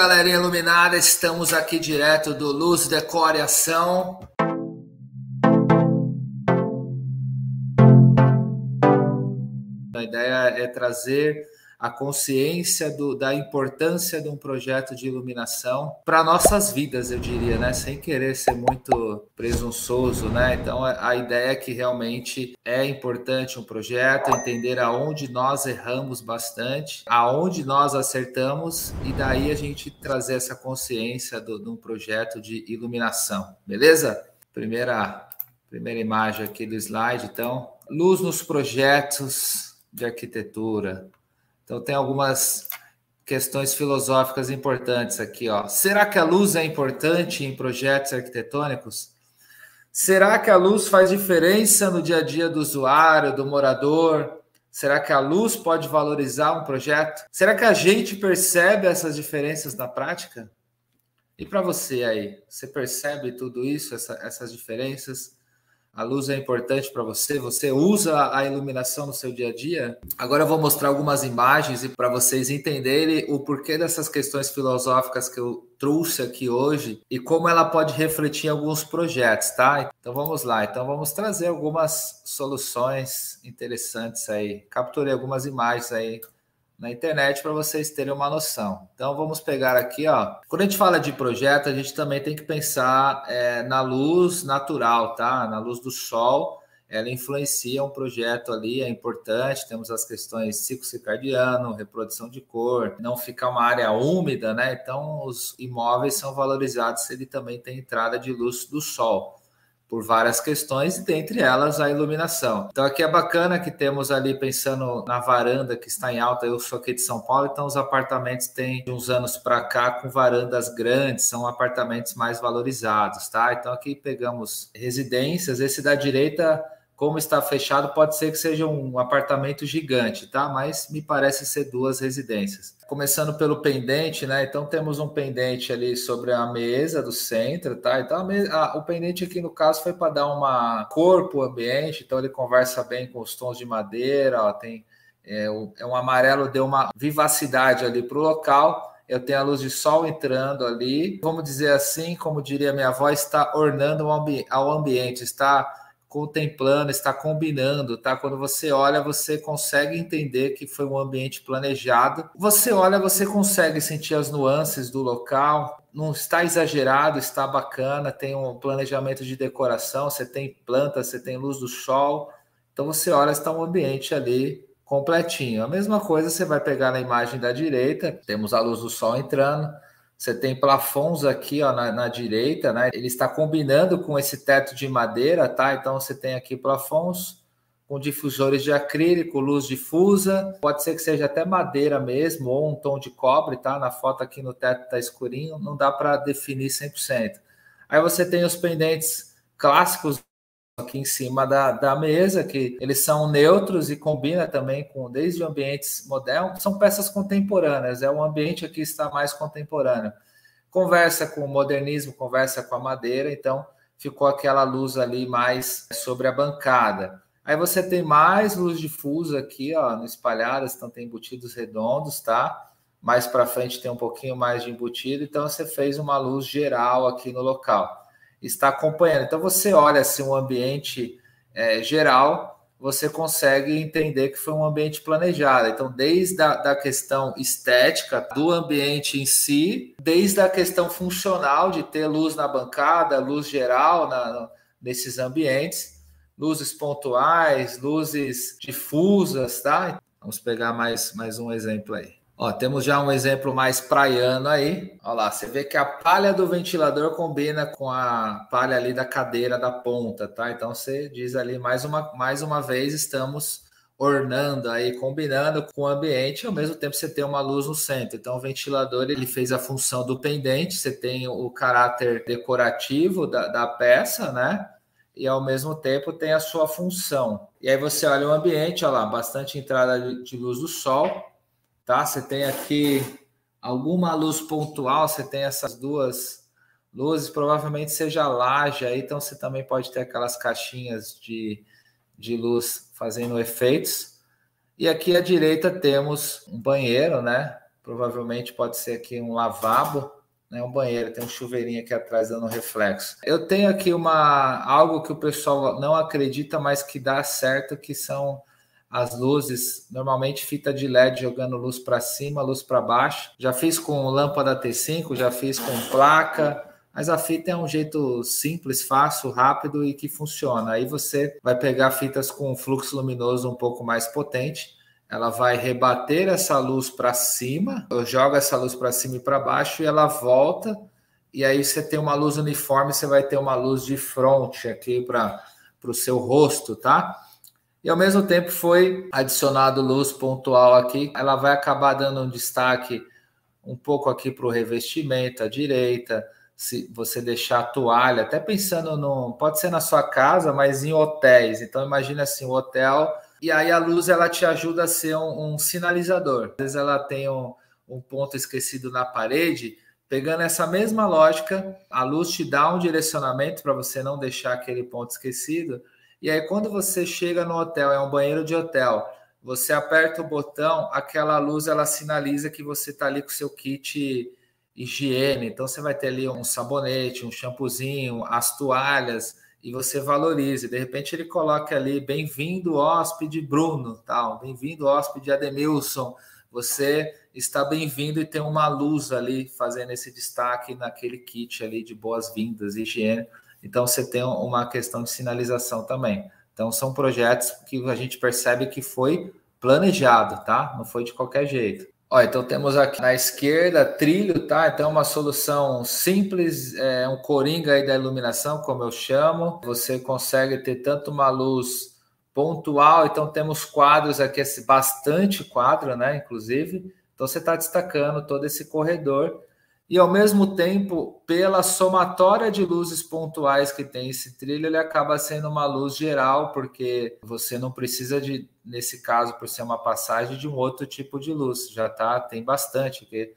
Galerinha iluminada, estamos aqui direto do Luz, Decor e Ação. A ideia é trazer a consciência da importância de um projeto de iluminação para nossas vidas, eu diria, né? Sem querer ser muito presunçoso, né? Então, a ideia é que realmente é importante um projeto, entender aonde nós erramos bastante, aonde nós acertamos, e daí a gente trazer essa consciência de um projeto de iluminação, beleza? Primeira imagem aqui do slide, então. Luz nos projetos de arquitetura. Então, tem algumas questões filosóficas importantes aqui, ó. Será que a luz é importante em projetos arquitetônicos? Será que a luz faz diferença no dia a dia do usuário, do morador? Será que a luz pode valorizar um projeto? Será que a gente percebe essas diferenças na prática? E para você aí, você percebe tudo isso, essas diferenças? A luz é importante para você? Você usa a iluminação no seu dia a dia? Agora eu vou mostrar algumas imagens para vocês entenderem o porquê dessas questões filosóficas que eu trouxe aqui hoje e como ela pode refletir em alguns projetos, tá? Então vamos lá. Então vamos trazer algumas soluções interessantes aí. Capturei algumas imagens aí na internet para vocês terem uma noção. Então vamos pegar aqui, ó. Quando a gente fala de projeto, a gente também tem que pensar na luz natural, tá? Na luz do sol, ela influencia um projeto ali, é importante. Temos as questões ciclo circadiano, reprodução de cor, não ficar uma área úmida, né? Então os imóveis são valorizados se ele também tem entrada de luz do sol, por várias questões, dentre elas a iluminação. Então aqui é bacana que temos ali, pensando na varanda que está em alta, eu sou aqui de São Paulo, então os apartamentos têm de uns anos para cá com varandas grandes, são apartamentos mais valorizados, tá? Então aqui pegamos residências, esse da direita, como está fechado, pode ser que seja um apartamento gigante, tá? Mas me parece ser duas residências. Começando pelo pendente, né? Então temos um pendente ali sobre a mesa do centro, tá? Então o pendente aqui no caso foi para dar uma cor para o ambiente, então ele conversa bem com os tons de madeira, ó, tem um amarelo, deu uma vivacidade ali para o local. Eu tenho a luz de sol entrando ali, vamos dizer assim, como diria minha avó, está ornando ao ambiente, está contemplando, está combinando, tá? Quando você olha, você consegue entender que foi um ambiente planejado. Você olha, você consegue sentir as nuances do local. Não está exagerado, está bacana. Tem um planejamento de decoração, você tem plantas, você tem luz do sol. Então você olha, está um ambiente ali completinho. A mesma coisa você vai pegar na imagem da direita. Temos a luz do sol entrando. Você tem plafons aqui, ó, na direita, né? Ele está combinando com esse teto de madeira, tá? Então você tem aqui plafons com difusores de acrílico, luz difusa. Pode ser que seja até madeira mesmo ou um tom de cobre, tá? Na foto aqui no teto tá escurinho, não dá para definir 100%. Aí você tem os pendentes clássicos aqui em cima da mesa, que eles são neutros e combina também com desde ambientes modernos, são peças contemporâneas, um ambiente aqui está mais contemporâneo. Conversa com o modernismo, conversa com a madeira, então ficou aquela luz ali mais sobre a bancada. Aí você tem mais luz difusa aqui, ó, espalhadas, então tem embutidos redondos, tá? Mais para frente tem um pouquinho mais de embutido, então você fez uma luz geral aqui no local. Está acompanhando. Então você olha assim um ambiente geral, você consegue entender que foi um ambiente planejado. Então, desde da questão estética do ambiente em si, desde a questão funcional de ter luz na bancada, luz geral nesses ambientes, luzes pontuais, luzes difusas, tá? Vamos pegar mais um exemplo aí. Ó, temos já um exemplo mais praiano aí. Olha lá, você vê que a palha do ventilador combina com a palha ali da cadeira da ponta, tá? Então você diz ali mais uma vez, estamos ornando aí, combinando com o ambiente, e ao mesmo tempo você tem uma luz no centro. Então o ventilador, ele fez a função do pendente, você tem o caráter decorativo da peça, né? E ao mesmo tempo tem a sua função. E aí você olha o ambiente, olha lá, bastante entrada de luz do sol, tá? Você tem aqui alguma luz pontual, você tem essas duas luzes, provavelmente seja laje aí, então você também pode ter aquelas caixinhas de luz fazendo efeitos. E aqui à direita temos um banheiro, né? provavelmente pode ser aqui um lavabo, né? Um banheiro, tem um chuveirinho aqui atrás dando reflexo. Eu tenho aqui algo que o pessoal não acredita, mas que dá certo, que são as luzes, normalmente fita de LED jogando luz para cima, luz para baixo. Já fiz com lâmpada T5, já fiz com placa, mas a fita é um jeito simples, fácil, rápido e que funciona. Aí você vai pegar fitas com fluxo luminoso um pouco mais potente, ela vai rebater essa luz para cima, eu jogo essa luz para cima e para baixo e ela volta, e aí você tem uma luz uniforme, você vai ter uma luz de front aqui para o seu rosto, tá? E ao mesmo tempo foi adicionado luz pontual aqui, ela vai acabar dando um destaque um pouco aqui para o revestimento à direita, se você deixar a toalha, até pensando pode ser na sua casa, mas em hotéis. Então imagina assim, o hotel, e aí a luz ela te ajuda a ser um sinalizador. Às vezes ela tem um ponto esquecido na parede, pegando essa mesma lógica, a luz te dá um direcionamento para você não deixar aquele ponto esquecido. E aí, quando você chega no hotel, é um banheiro de hotel, você aperta o botão, aquela luz ela sinaliza que você está ali com o seu kit higiene. Então, você vai ter ali um sabonete, um shampoozinho, as toalhas, e você valoriza. De repente, ele coloca ali, bem-vindo, hóspede Bruno, tal, bem-vindo, hóspede Ademilson. Você está bem-vindo e tem uma luz ali fazendo esse destaque naquele kit ali de boas-vindas, higiene. Então, você tem uma questão de sinalização também. Então, são projetos que a gente percebe que foi planejado, tá? Não foi de qualquer jeito. Ó, então, temos aqui na esquerda trilho, tá? Então, uma solução simples, um coringa aí da iluminação, como eu chamo. Você consegue ter tanto uma luz pontual, então temos quadros aqui, bastante quadro, né? Inclusive, então você está destacando todo esse corredor. E, ao mesmo tempo, pela somatória de luzes pontuais que tem esse trilho, ele acaba sendo uma luz geral, porque você não precisa de, nesse caso, por ser uma passagem, de um outro tipo de luz. Já tem bastante, porque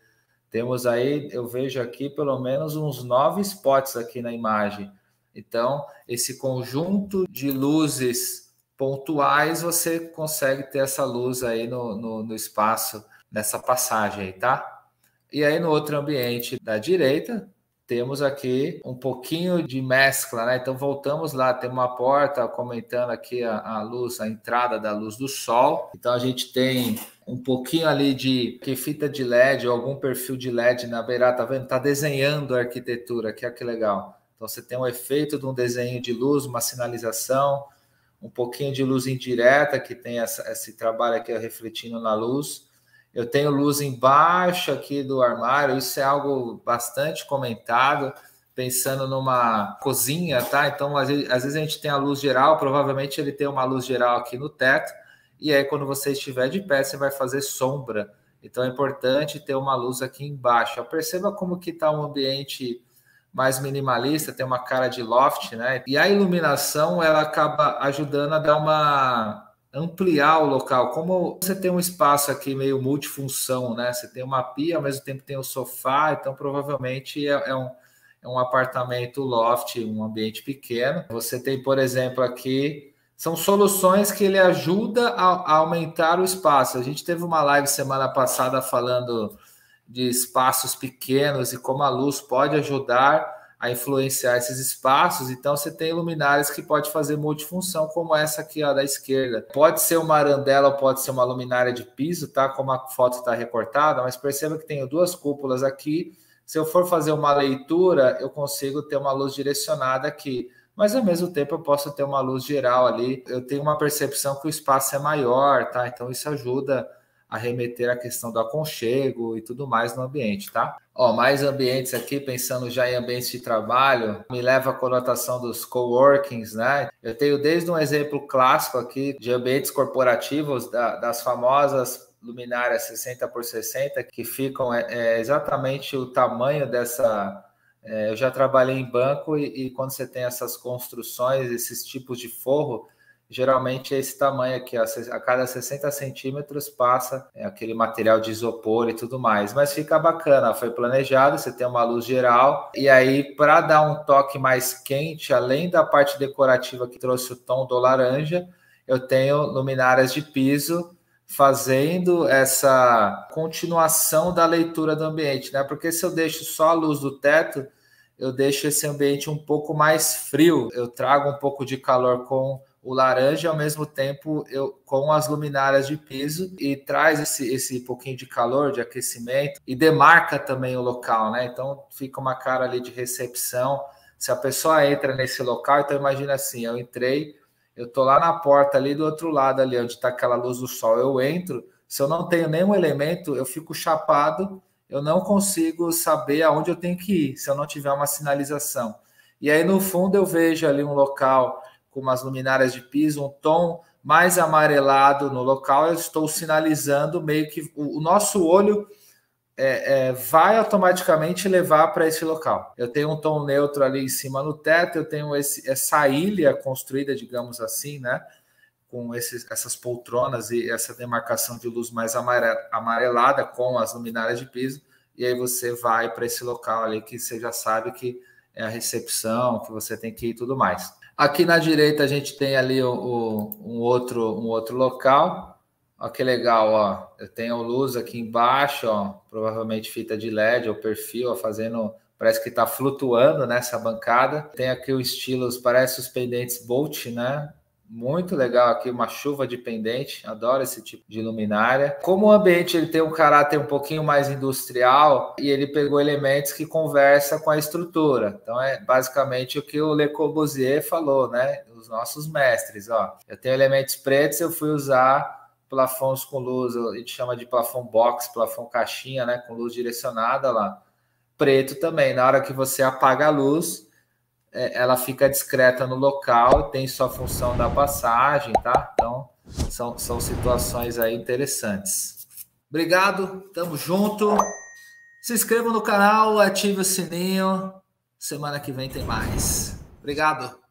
temos aí, eu vejo aqui, pelo menos uns 9 spots aqui na imagem. Então, esse conjunto de luzes pontuais, você consegue ter essa luz aí no espaço, nessa passagem aí, tá? E aí, no outro ambiente da direita, temos aqui um pouquinho de mescla, né? Então, voltamos lá, tem uma porta comentando aqui a luz, a entrada da luz do sol. Então, a gente tem um pouquinho ali de fita de LED ou algum perfil de LED na beirada, tá vendo? Tá desenhando a arquitetura, que legal. Então, você tem um efeito de um desenho de luz, uma sinalização, um pouquinho de luz indireta, que tem esse trabalho aqui refletindo na luz. Eu tenho luz embaixo aqui do armário, isso é algo bastante comentado, pensando numa cozinha, tá? Então, às vezes a gente tem a luz geral, provavelmente ele tem uma luz geral aqui no teto, e aí quando você estiver de pé, você vai fazer sombra. Então, é importante ter uma luz aqui embaixo. Perceba como que está um ambiente mais minimalista, tem uma cara de loft, né? E a iluminação, ela acaba ajudando a dar ampliar o local. Como você tem um espaço aqui meio multifunção, né? Você tem uma pia, ao mesmo tempo tem um sofá, então provavelmente é um apartamento loft, um ambiente pequeno. Você tem, por exemplo, aqui, são soluções que ele ajuda a aumentar o espaço. A gente teve uma live semana passada falando de espaços pequenos e como a luz pode ajudar a influenciar esses espaços. Então, você tem luminárias que pode fazer multifunção, como essa aqui, ó, da esquerda. Pode ser uma arandela ou pode ser uma luminária de piso, tá? Como a foto está recortada, mas perceba que tenho 2 cúpulas aqui. Se eu for fazer uma leitura, eu consigo ter uma luz direcionada aqui. Mas, ao mesmo tempo, eu posso ter uma luz geral ali. Eu tenho uma percepção que o espaço é maior, tá? Então, isso ajuda a remeter a questão do aconchego e tudo mais no ambiente, tá? Ó, mais ambientes aqui, pensando já em ambientes de trabalho, me leva a conotação dos coworkings, né? Eu tenho desde um exemplo clássico aqui de ambientes corporativos, das famosas luminárias 60 por 60, que ficam exatamente o tamanho dessa... eu já trabalhei em banco e quando você tem essas construções, esses tipos de forro, geralmente é esse tamanho aqui, ó, a cada 60 centímetros passa aquele material de isopor e tudo mais, mas fica bacana, foi planejado, você tem uma luz geral, e aí para dar um toque mais quente, além da parte decorativa que trouxe o tom do laranja, eu tenho luminárias de piso fazendo essa continuação da leitura do ambiente, né? Porque se eu deixo só a luz do teto, eu deixo esse ambiente um pouco mais frio, eu trago um pouco de calor com o laranja, ao mesmo tempo com as luminárias de piso, e traz esse pouquinho de calor, de aquecimento, e demarca também o local, né? Então fica uma cara ali de recepção. Se a pessoa entra nesse local, então imagina assim, eu entrei, eu tô lá na porta ali do outro lado, ali onde está aquela luz do sol, eu entro, se eu não tenho nenhum elemento, eu fico chapado, eu não consigo saber aonde eu tenho que ir, se eu não tiver uma sinalização. E aí no fundo eu vejo ali um local com umas luminárias de piso, um tom mais amarelado no local, eu estou sinalizando meio que o nosso olho vai automaticamente levar para esse local. Eu tenho um tom neutro ali em cima no teto, eu tenho essa ilha construída, digamos assim, né? Com essas poltronas e essa demarcação de luz mais amarelada com as luminárias de piso, e aí você vai para esse local ali que você já sabe que é a recepção, que você tem que ir e tudo mais. Aqui na direita a gente tem ali um outro local. Olha que legal, ó. Eu tenho luz aqui embaixo, ó, provavelmente fita de LED ou perfil, ó, fazendo, parece que está flutuando nessa bancada. Tem aqui o estilos, parece os pendentes Bolt, né? Muito legal aqui, uma chuva de pendente, adoro esse tipo de luminária. Como o ambiente ele tem um caráter um pouquinho mais industrial, e ele pegou elementos que conversam com a estrutura. Então é basicamente o que o Le Corbusier falou, né? Os nossos mestres, ó. Eu tenho elementos pretos, eu fui usar plafons com luz, a gente chama de plafon box, plafon caixinha, né? Com luz direcionada lá. Preto também, na hora que você apaga a luz, ela fica discreta no local, tem sua função da passagem, tá? Então, são situações aí interessantes. Obrigado, tamo junto. Se inscreva no canal, ative o sininho. Semana que vem tem mais. Obrigado.